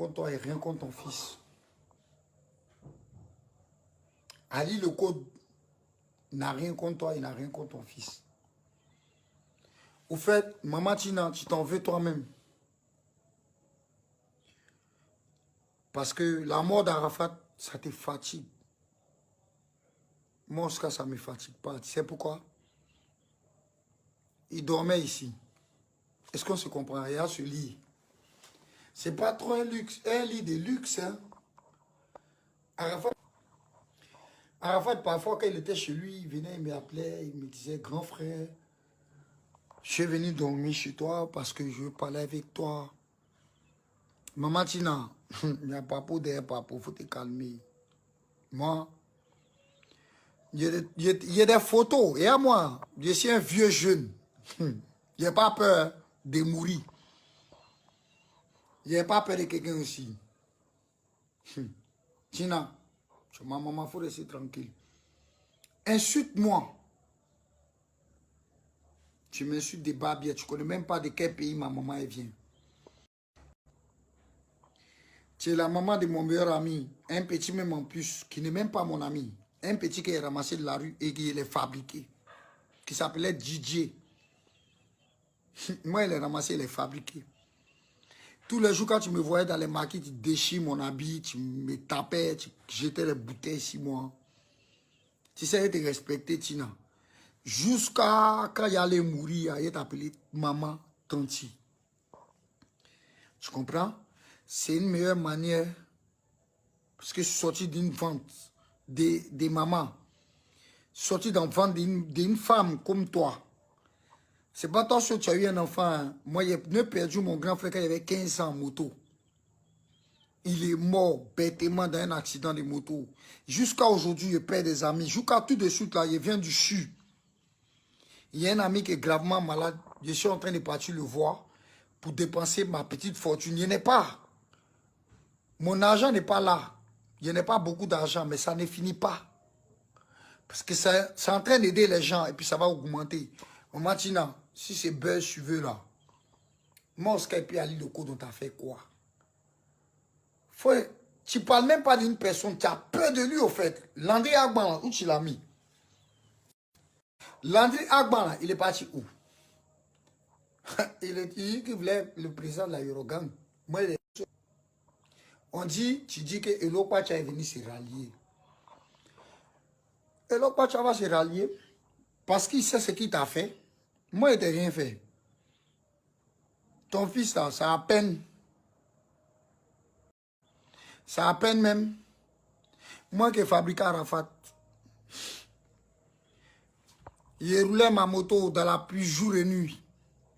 contre toi et rien contre ton fils. Ali le code n'a rien contre toi et n'a rien contre ton fils. Au fait, Maman Tina, tu t'en veux toi-même. Parce que la mort d'Arafat, ça te fatigue. Moi, en tout cas, ça ne me fatigue pas. Tu sais pourquoi? Il dormait ici. Est-ce qu'on se comprend? Il y a ce lit. C'est pas trop un luxe, un lit de luxe. Hein? Arafat, parfois, quand il était chez lui, il venait, il m'appelait, il me disait, grand frère, je suis venu dormir chez toi parce que je veux parler avec toi. Maman Tina, il n'y a pas pour derrière papa, il faut te calmer. Moi, il y a des photos. Et à moi, je suis un vieux jeune. Il n'y a pas peur de mourir. Il n'y a pas peur de quelqu'un aussi. Tina, ma maman, il faut rester tranquille. Insulte-moi. Tu m'insultes des barbières. Tu ne connais même pas de quel pays ma maman elle vient. Tu es la maman de mon meilleur ami. Un petit même en plus, qui n'est même pas mon ami. Un petit qui est ramassé de la rue et qui est fabriqué. Qui s'appelait DJ. Moi, il est ramassé, il est fabriqué. Tous les jours, quand tu me voyais dans les maquis, tu déchires mon habit, tu me tapais, tu jetais les bouteilles sur moi. Tu sais te respecter, Tina. Jusqu'à quand il allait mourir, il t'appelait maman, tanti. Tu comprends? C'est une meilleure manière. Parce que je suis sorti d'une vente des mamans. Sorti d'une vente d'une femme comme toi. C'est pas toi que tu as eu un enfant. Hein. Moi, j'ai perdu mon grand frère quand il avait 15 ans en moto. Il est mort bêtement dans un accident de moto. Jusqu'à aujourd'hui, je perds des amis. Jusqu'à tout de suite, là, il vient du CHU. Il y a un ami qui est gravement malade. Je suis en train de partir le voir pour dépenser ma petite fortune. Il n'y en a pas. Mon argent n'est pas là. Il n'y en a pas beaucoup d'argent, mais ça ne finit pas. Parce que c'est en train d'aider les gens et puis ça va augmenter. Maman Tina, si c'est buzz, tu veux là. Moi, Skype et Ali Loko, dont tu as fait quoi? Tu ne parles même pas d'une personne, tu as peur de lui au fait. Landry Agban, où tu l'as mis? Landry Agban, il est parti où? Il dit qu'il voulait le président de la Eurogang. Moi, on dit, tu dis que Elo Pacha est venu se rallier. Elo Pacha va se rallier parce qu'il sait ce qu'il t'a fait. Moi, il t'a rien fait. Ton fils, là, ça a peine. Ça a peine même. Moi qui ai fabriqué Arafat. J'ai roulé ma moto dans la pluie jour et nuit.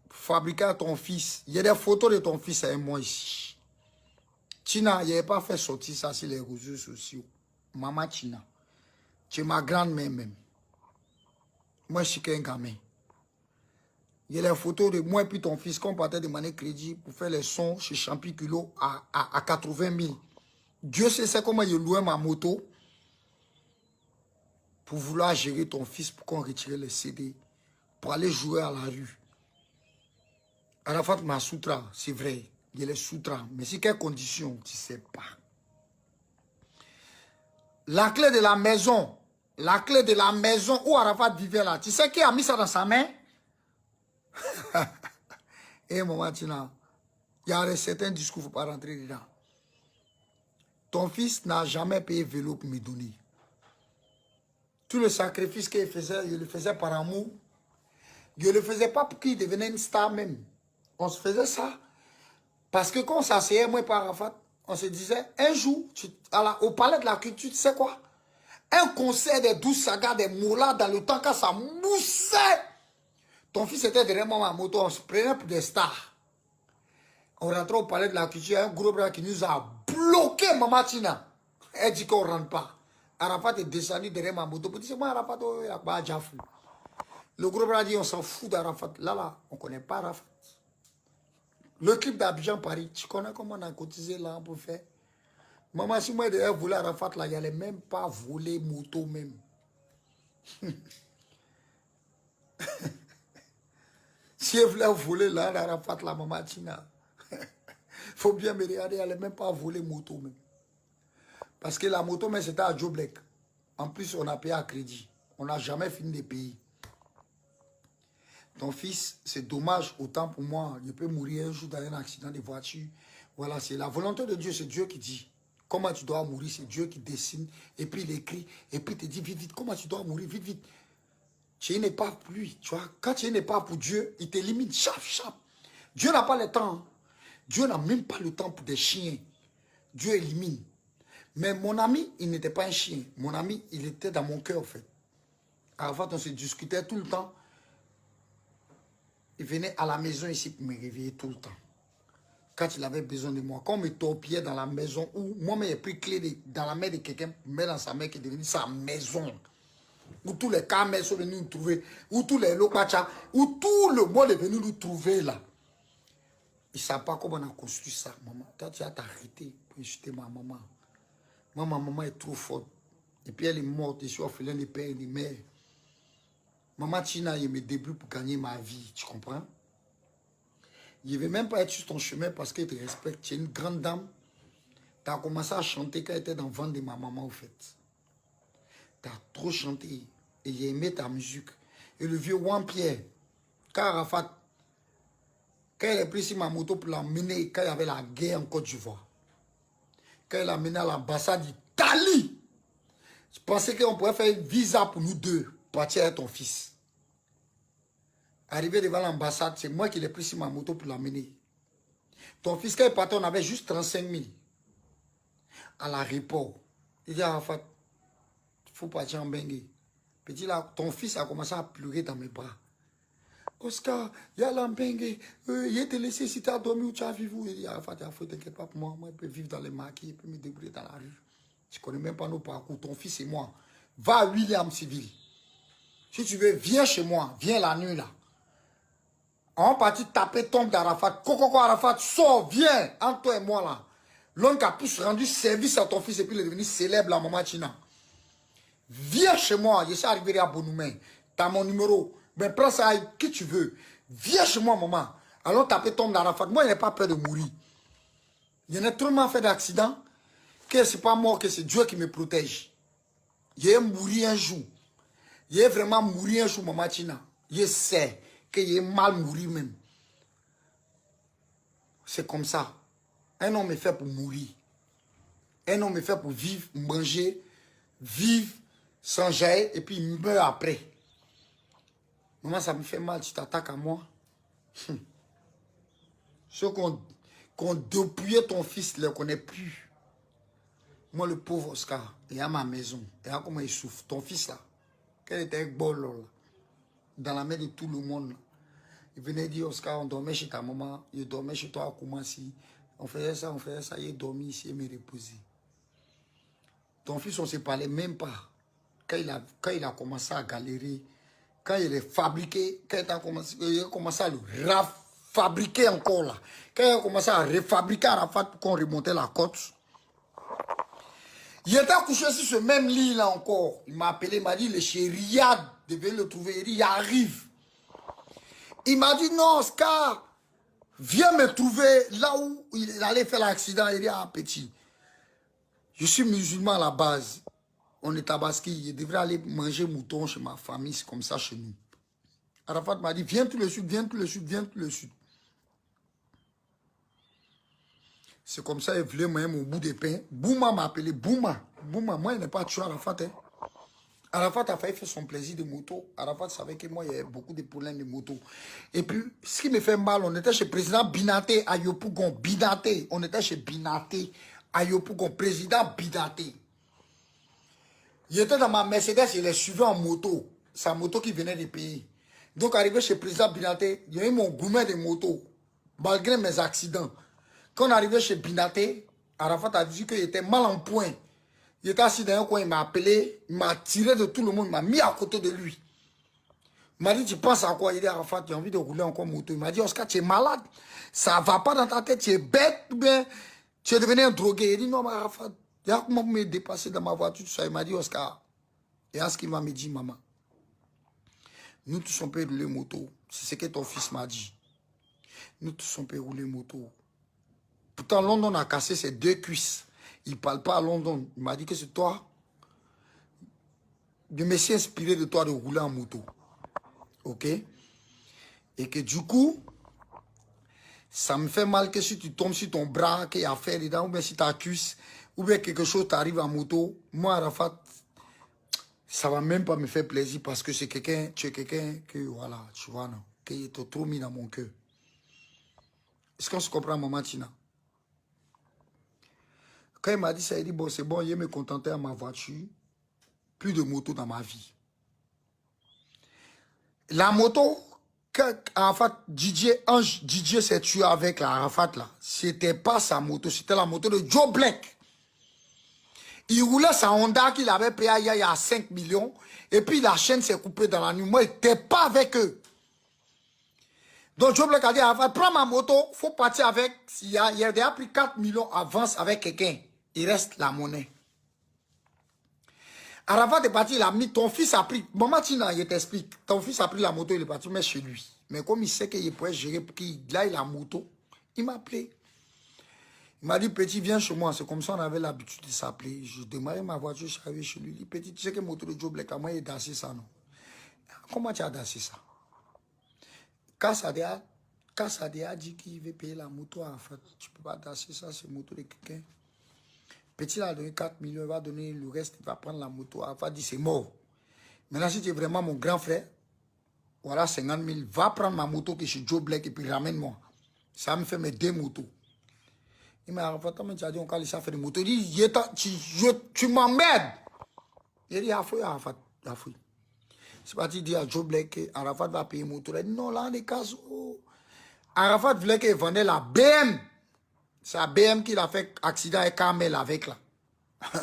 Pour fabriquer ton fils. Il y a des photos de ton fils avec moi ici. Tina, il n'avait pas fait sortir ça sur les réseaux sociaux. Maman Tina. Tu es ma grand-mère même. Moi, je suis qu'un gamin. Il y a les photos de moi et puis ton fils qu'on partait demander crédit pour faire les sons chez Champiculo à 80 000. Dieu sait comment il louait ma moto pour vouloir gérer ton fils pour qu'on retire les CD pour aller jouer à la rue. Arafat m'a soutra, c'est vrai, il est soutra. Mais c'est quelles conditions, tu ne sais pas. La clé de la maison où Arafat vivait là, tu sais qui a mis ça dans sa main? Eh, maman Tina, il y a certains discours, il ne faut pas rentrer dedans. Ton fils n'a jamais payé vélo pour me donner. Tout le sacrifice qu'il faisait, il le faisait par amour. Il ne le faisait pas pour qu'il devenait une star même. On se faisait ça. Parce que quand on s'asseyait, moi et par Arafat, on se disait, un jour, au palais de la culture, tu sais quoi? Un concert des 12 sagas, des moulins dans le temps quand ça moussait. Ton fils était derrière moi ma moto, on se prenait pour des stars. On rentrait au palais de la culture, un gros bras qui nous a bloqué, Maman Tina. Elle dit qu'on ne rentre pas. Arafat est descendu derrière ma moto pour dire, moi Arafat, il a pas déjà fou. Le gros bras dit, on s'en fout d'Arafat. Là, on ne connaît pas Arafat. Le clip d'Abidjan Paris, tu connais comment on a cotisé là pour faire? Maman, si moi je voulais Arafat là, il n'allait même pas voler moto même. Si je voulais voler là, Arafat là, Maman Tina. faut bien me regarder, elle n'allait même pas voler moto. Même. Parce que la moto, mais c'était à Joe Black. En plus, on a payé à crédit. On n'a jamais fini de payer. Ton fils, c'est dommage, autant pour moi. Il peut mourir un jour dans un accident de voiture. Voilà, c'est la volonté de Dieu, c'est Dieu qui dit. Comment tu dois mourir, c'est Dieu qui dessine. Et puis il écrit, et puis il te dit vite, vite, comment tu dois mourir, vite, vite. Tu n'es pas pour lui, tu vois. Quand tu n'es pas pour Dieu, il t'élimine, chap, chap. Dieu n'a pas le temps. Hein. Dieu n'a même pas le temps pour des chiens. Dieu élimine. Mais mon ami, il n'était pas un chien. Mon ami, il était dans mon cœur, en fait. En fait, on se discutait tout le temps. Il venait à la maison ici pour me réveiller tout le temps. Quand il avait besoin de moi. Quand on me torpillait dans la maison, où moi-même j'ai pris clé dans la main de quelqu'un, mais dans sa main qui est devenue sa maison. Où tous les camels sont venus nous trouver. Où tous les lokacha, où tout le monde est venu nous trouver là. Ils ne savent pas comment on a construit ça, maman. Toi, tu as t'arrêter pour insulter ma maman. Moi, ma maman est trop forte. Et puis elle est morte. Je suis orphelin de père et de mère. Maman Tina, il me débrouille pour gagner ma vie. Tu comprends? Il ne veut même pas être sur ton chemin parce qu'il te respecte. Tu es une grande dame. Tu as commencé à chanter quand tu étais dans le ventre de ma maman, au fait. Tu as trop chanté. Et j'ai aimé ta musique. Et le vieux Juan-Pierre, quand Arafat, quand il a pris sur ma moto pour l'emmener, quand il y avait la guerre en Côte d'Ivoire, quand il l'a amené à l'ambassade d'Italie, je pensais qu'on pourrait faire un visa pour nous deux, partir avec ton fils. Arrivé devant l'ambassade, c'est moi qui l'ai pris sur ma moto pour l'amener. Ton fils, quand il partait, on avait juste 35 000 à l'aéroport. Il dit à Arafat, il faut partir en Bengue. Petit là, ton fils a commencé à pleurer dans mes bras. Oscar, il y a l'Ambengue, il te laissé si tu as dormi ou tu as vécu. Il dit, Arafat, t'inquiète pas pour moi, moi je peux vivre dans les maquis, je peux me débrouiller dans la rue. Je ne connais même pas nos parcours, ton fils et moi. Va à William Civil. Si tu veux, viens chez moi, viens la nuit là. On va partir taper tombe d'Arafat. Coco Arafat, sors, viens, entre toi et moi là. L'homme qui a plus rendu service à ton fils et puis il est devenu célèbre, la maman Tina. Viens chez moi, je suis arrivé à Bonoumen. Tu as mon numéro. Mais prends ça avec qui tu veux. Viens chez moi, maman. Allons taper tombe d'Arafat. Moi, je n'ai pas peur de mourir. Il y en a tellement fait d'accidents que ce n'est pas moi, que c'est Dieu qui me protège. Je vais mourir un jour. Je vais vraiment mourir un jour, maman Tina. Je sais que je vais mal mourir même. C'est comme ça. Un homme est fait pour mourir. Un homme est fait pour vivre, manger, vivre, sans jaillir, et puis il meurt après. Maman, ça me fait mal, tu t'attaques à moi. Ceux qu'on dépouillait ton fils, ne le connaît plus. Moi, le pauvre Oscar, il est à ma maison. Et là, comment il souffre. Ton fils, là, quand il était avec Bolo, là, dans la main de tout le monde, là, il venait dire, Oscar, on dormait chez ta maman, il dormait chez toi à Koumassi. On faisait ça, il est dormi ici, il me reposait. Ton fils, on ne se parlait même pas. Quand il a commencé à galérer, quand il est fabriqué, quand il a commencé à le fabriquer encore là, quand il a commencé à refabriquer Arafat pour qu'on remontait la côte, il était couché sur ce même lit là encore. Il m'a appelé, il m'a dit, le chez Riyad devait le trouver, il arrive. Il m'a dit, non, Oscar, viens me trouver là où il allait faire l'accident. Il dit, ah petit, je suis musulman à la base. On est tabaski, je devrais aller manger mouton chez ma famille, c'est comme ça chez nous. Arafat m'a dit, viens tout le sud, viens tout le sud, viens tout le sud. C'est comme ça, il voulait même au bout des pains. Bouma m'a appelé, Bouma. Bouma, moi, il n'est pas tué Arafat. Hein. Arafat a failli faire son plaisir de moto. Arafat savait que moi, il y avait beaucoup de problèmes de moto. Et puis, ce qui me fait mal, on était chez le président Binaté à Yopougon. Binaté. On était chez Binaté à Yopougon. Président Binaté. Il était dans ma Mercedes, il est suivi en moto. Sa moto qui venait de payer. Donc, arrivé chez le président Binaté, il y a eu mon gourmet de moto. Malgré mes accidents. Quand on arrivait chez Binaté, Arafat a dit qu'il était mal en point. Il était assis dans un coin, il m'a appelé, il m'a tiré de tout le monde, il m'a mis à côté de lui. Il m'a dit, tu penses à quoi? Il dit, Arafat, tu as envie de rouler encore moto. Il m'a dit, Oscar, tu es malade. Ça ne va pas dans ta tête, tu es bête ou bien tu es devenu un drogué. Il dit, non, mais Arafat, il y a comment me dépasser dans ma voiture, tout ça. Il m'a dit, Oscar, et à ce qu'il m'a dit, maman, nous tous on peut rouler moto. C'est ce que ton fils m'a dit. Nous tous on peut rouler moto. Pourtant, London a cassé ses 2 cuisses. Il ne parle pas à London. Il m'a dit que c'est toi. Je me suis inspiré de toi de rouler en moto. Ok? Et que du coup, ça me fait mal que si tu tombes sur ton bras, qu'il y a affaire dedans, ou bien si ta cuisse, ou bien quelque chose t'arrive en moto. Moi, Arafat, ça ne va même pas me faire plaisir parce que c'est quelqu'un, tu es quelqu'un que, voilà, tu vois, non, qui est trop mis dans mon cœur. Est-ce qu'on se comprend, maman Tina? Quand il m'a dit ça, il dit, bon, c'est bon, il me contentait à ma voiture. Plus de moto dans ma vie. La moto, Arafat, Didier s'est tué avec la Arafat là. C'était pas sa moto, c'était la moto de Joe Black. Il roulait sa Honda qu'il avait payé il y a 5 millions. Et puis la chaîne s'est coupée dans la nuit. Moi, il n'était pas avec eux. Donc Joe Black a dit, Arafat, prends ma moto, il faut partir avec. Il a déjà pris 4 millions avance avec quelqu'un. Il reste la monnaie. Arafat est parti, il a mis, ton fils a pris, maman Tina, il t'explique, ton fils a pris la moto, il est parti, mais chez lui. Mais comme il sait qu'il pourrait gérer, pour qu'il aille la moto, il m'a appelé. Il m'a dit, petit, viens chez moi. C'est comme ça on avait l'habitude de s'appeler. Je démarrais ma voiture, je suis arrivé chez lui. Il dit, petit, tu sais que le moto de Joe Black, moi, il est dansé ça, non? Comment tu as dansé ça? Kassadea a dit qu'il veut payer la moto, en fait. Tu ne peux pas danser ça, c'est la moto de quelqu'un. Petit, il a donné 4 millions, il va donner le reste, il va prendre la moto. Il va dire, c'est mort. Maintenant, si tu es vraiment mon grand frère, voilà 50 000, va prendre ma moto qui est chez Joe Black et puis ramène-moi. Ça me fait mes 2 motos. Il m'a dit, tu as dit, on va laisser faire des motos. Il dit, tu m'emmerdes. Il dit, Arafat. C'est parti, il dit à Joe Black que Arafat va payer moto. Il dit, non, là, on est casse. Arafat voulait qu'il vendait la BM. C'est la BM qu'il a fait accident avec Carmel avec là. Il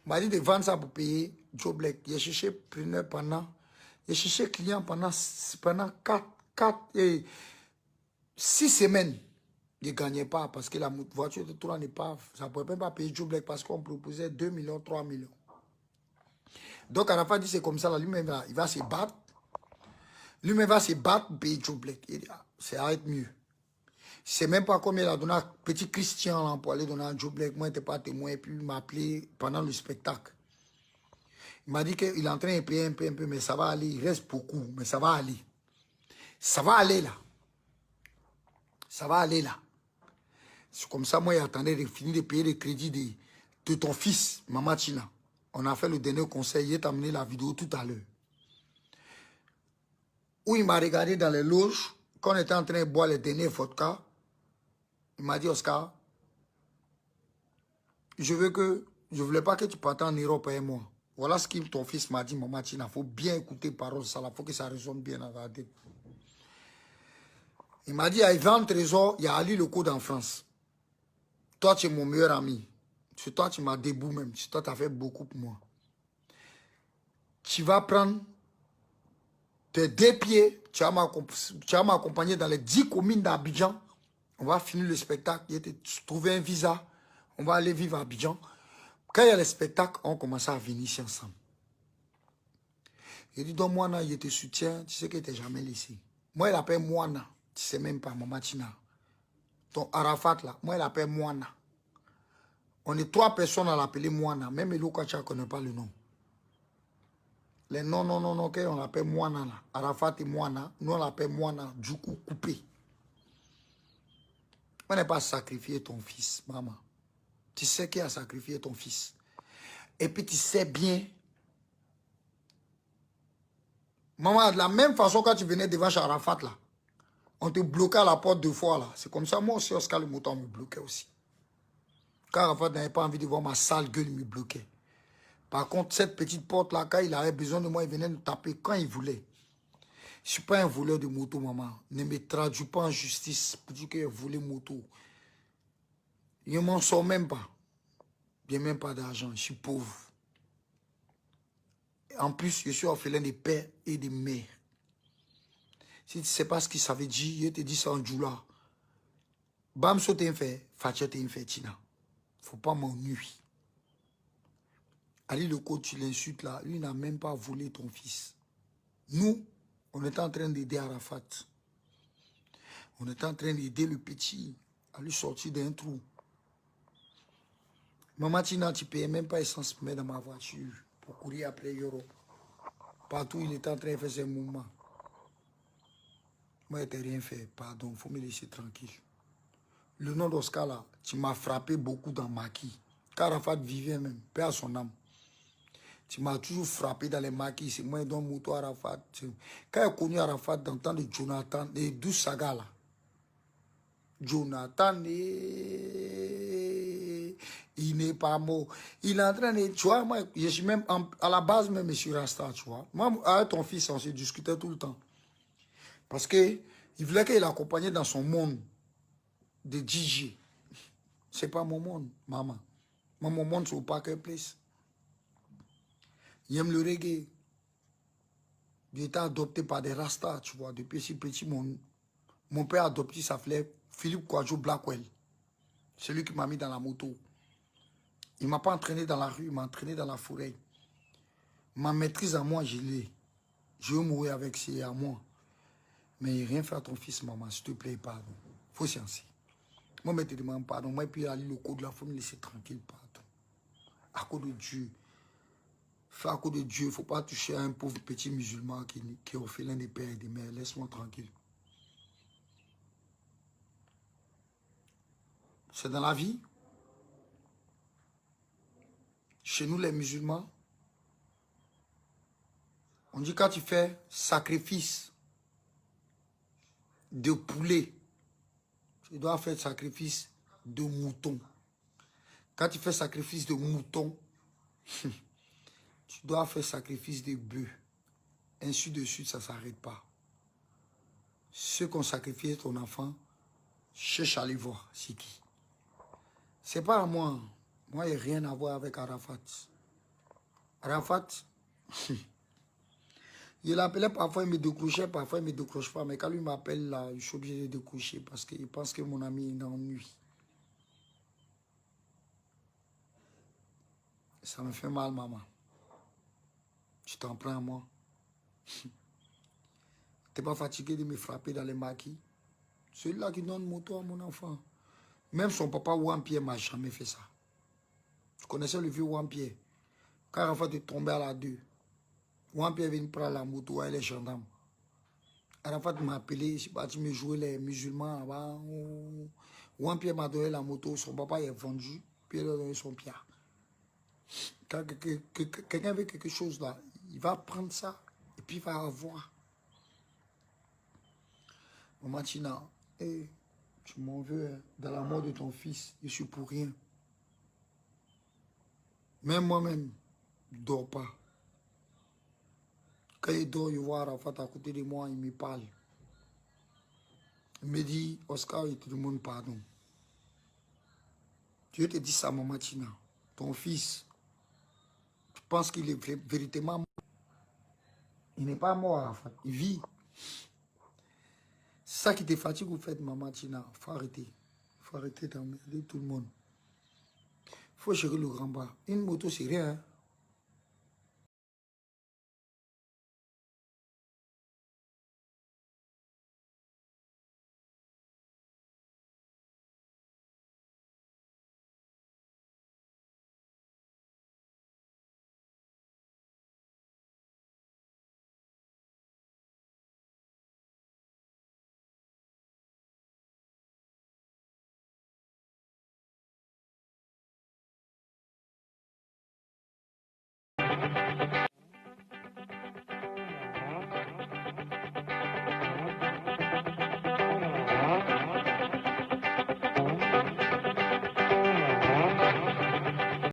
m'a dit de vendre ça pour payer Joe Black. Il a cherché preneur pendant. Il a cherché client pendant 6 semaines. Il ne gagnait pas parce que la voiture de tour n'est pas. Ça ne pouvait même pas payer Joe Black parce qu'on proposait 2 millions, 3 millions. Donc Arafat dit c'est comme ça, lui-même il va se battre. Lui-même va se battre pour payer Joe Black. Il dit, c'est arrête mieux. C'est même pas comme il a donné à petit Christian là, pour aller donner à Joe Black. Moi, je n'étais pas témoin. Et puis, il m'a appelé pendant le spectacle. Il m'a dit qu'il est en train de payer un peu, mais ça va aller. Il reste beaucoup, mais ça va aller. Ça va aller là. Ça va aller là. C'est comme ça, moi, j'attendais de finir de payer le crédit de ton fils, Maman Tina. On a fait le dernier conseil. Il t'a amené la vidéo tout à l'heure. Où il m'a regardé dans les loges, quand on était en train de boire les derniers vodka. Il m'a dit, Oscar, je voulais pas que tu partes en Europe et moi. Voilà ce que ton fils m'a dit, maman Tina. Il faut bien écouter parole, ça, il faut que ça résonne bien dans la tête. Il m'a dit, il y a Ivan Trésor, il y a Ali Leco en France. Toi, tu es mon meilleur ami. C'est toi, tu m'as debout même. C'est toi, tu as fait beaucoup pour moi. Tu vas prendre tes 2 pieds, tu vas m'accompagner dans les 10 communes d'Abidjan. On va finir le spectacle, il était trouver un visa, on va aller vivre à Abidjan. Quand il y a le spectacle, on commence à venir ici ensemble. Il dit, donc Moana, il te soutient, tu sais qu'il ne t'a jamais laissé. Moi, il appelle Moana, tu ne sais même pas, Maman Tina. Ton Arafat là, moi, il appelle Moana. On est 3 personnes à l'appeler Moana, même Elou Kacha ne connaît pas le nom. Les non, on l'appelle Moana là. Arafat et Moana, nous on l'appelle Moana, du coup coupé. On n'est pas sacrifié ton fils, maman. Tu sais qui a sacrifié ton fils. Et puis tu sais bien. Maman, de la même façon quand tu venais devant Arafat là, on te bloquait à la porte 2 fois là. C'est comme ça, moi aussi, Oscar le Mouton me bloquait aussi. Quand Arafat n'avait pas envie de voir ma sale gueule, il me bloquait. Par contre, cette petite porte là, quand il avait besoin de moi, il venait me taper quand il voulait. Je ne suis pas un voleur de moto, maman. Ne me traduis pas en justice pour dire que j'ai volé moto. Je ne m'en sors même pas. Je n'ai même pas d'argent. Je suis pauvre. En plus, je suis orphelin de père et de mère. Si tu ne sais pas ce que ça veut dire, je te dis ça en djoula. Bam, so t'es fait, Fatia t'es fait, Tina. Il ne faut pas m'ennuyer. Ali le coach, tu l'insultes là. Lui, il n'a même pas volé ton fils. Nous, on est en train d'aider Arafat. On est en train d'aider le petit. à lui sortir d'un trou. Maman Tina, tu ne payais même pas essence pour mettre dans ma voiture pour courir après Yoro. Partout, il était en train de faire ses mouvements. Moi, je n'ai rien fait. Pardon, il faut me laisser tranquille. Le nom d'Oscar, là, tu m'as frappé beaucoup dans maquis. Car Arafat vivait même, paix à son âme. Tu m'as toujours frappé dans les maquis. C'est moi, donc, Mouto Arafat. Quand j'ai connu Arafat dans le temps de Jonathan, et 12 sagas, là. Jonathan, il n'est pas mort. Il est en train de... Tu vois, moi, je suis même... à la base, même, je suis Rasta, tu vois. Moi, avec ton fils, on se discutait tout le temps. Parce que il voulait qu'il l'accompagnait dans son monde de DJ. C'est pas mon monde, maman. Moi, mon monde, c'est au Parker Place. Il aime le reggae. Il était adopté par des Rastas, tu vois. Depuis si petit, mon père a adopté, ça s'appelait Philippe Kwadjo Blackwell. C'est lui qui m'a mis dans la moto. Il ne m'a pas entraîné dans la rue, il m'a entraîné dans la forêt. Ma maîtrise à moi, je l'ai. Je veux mourir avec, c'est à moi. Mais rien fait à ton fils, maman, s'il te plaît, pardon. Il faut sciencer. Moi, je te demande pardon. Moi, puis aller le code de la faut me laisser tranquille, pardon. À cause de Dieu. Fais à cause de Dieu. Il ne faut pas toucher à un pauvre petit musulman qui est orphelin des pères et des mères. Laisse-moi tranquille. C'est dans la vie. Chez nous, les musulmans, on dit quand tu fais sacrifice de poulet, tu dois faire sacrifice de mouton. Quand tu fais sacrifice de mouton, tu dois faire sacrifice de bœuf. Ainsi de suite, ça ne s'arrête pas. Ceux qui ont sacrifié ton enfant, cherche à aller voir, c'est qui. Ce n'est pas à moi. Moi, il n'y a rien à voir avec Arafat. Arafat, il l'appelait parfois, il me décrochait, parfois il ne me décroche pas. Mais quand lui m'appelle là, je suis obligé de décrocher parce qu'il pense que mon ami est ennuyé. Ça me fait mal, maman. Tu t'en prends à moi. Tu n'es pas fatigué de me frapper dans les maquis? Celui-là qui donne moto à mon enfant. Même son papa Wampierre ne m'a jamais fait ça. Je connaissais le vieux Wampierre. Quand Arafat est tombé à la 2, Wampierre vient prendre la moto avec les gendarmes. Arafat m'a appelé, je suis parti me jouer les musulmans là-bas. Wampierre m'a donné la moto, son papa est vendu, puis il a donné son pied. Quand quelqu'un veut quelque chose là, il va prendre ça et puis il va avoir. Maman Tina, hey, tu m'en veux hein, dans la mort de ton fils, je suis pour rien. Même moi-même, je ne dors pas. Quand il dort, je vois Arafat à côté de moi, il me parle. Il me dit, Oscar, il te demande pardon. Dieu te dit ça, maman Tina. Ton fils, tu penses qu'il est véritablement mort. Il n'est pas mort, Arafat. Il vit. C'est ça qui te fatigue, vous faites, maman Tina. Il faut arrêter. Il faut arrêter d'emmerder tout le monde. Il faut gérer le grand bas. Une moto, c'est rien. Hein?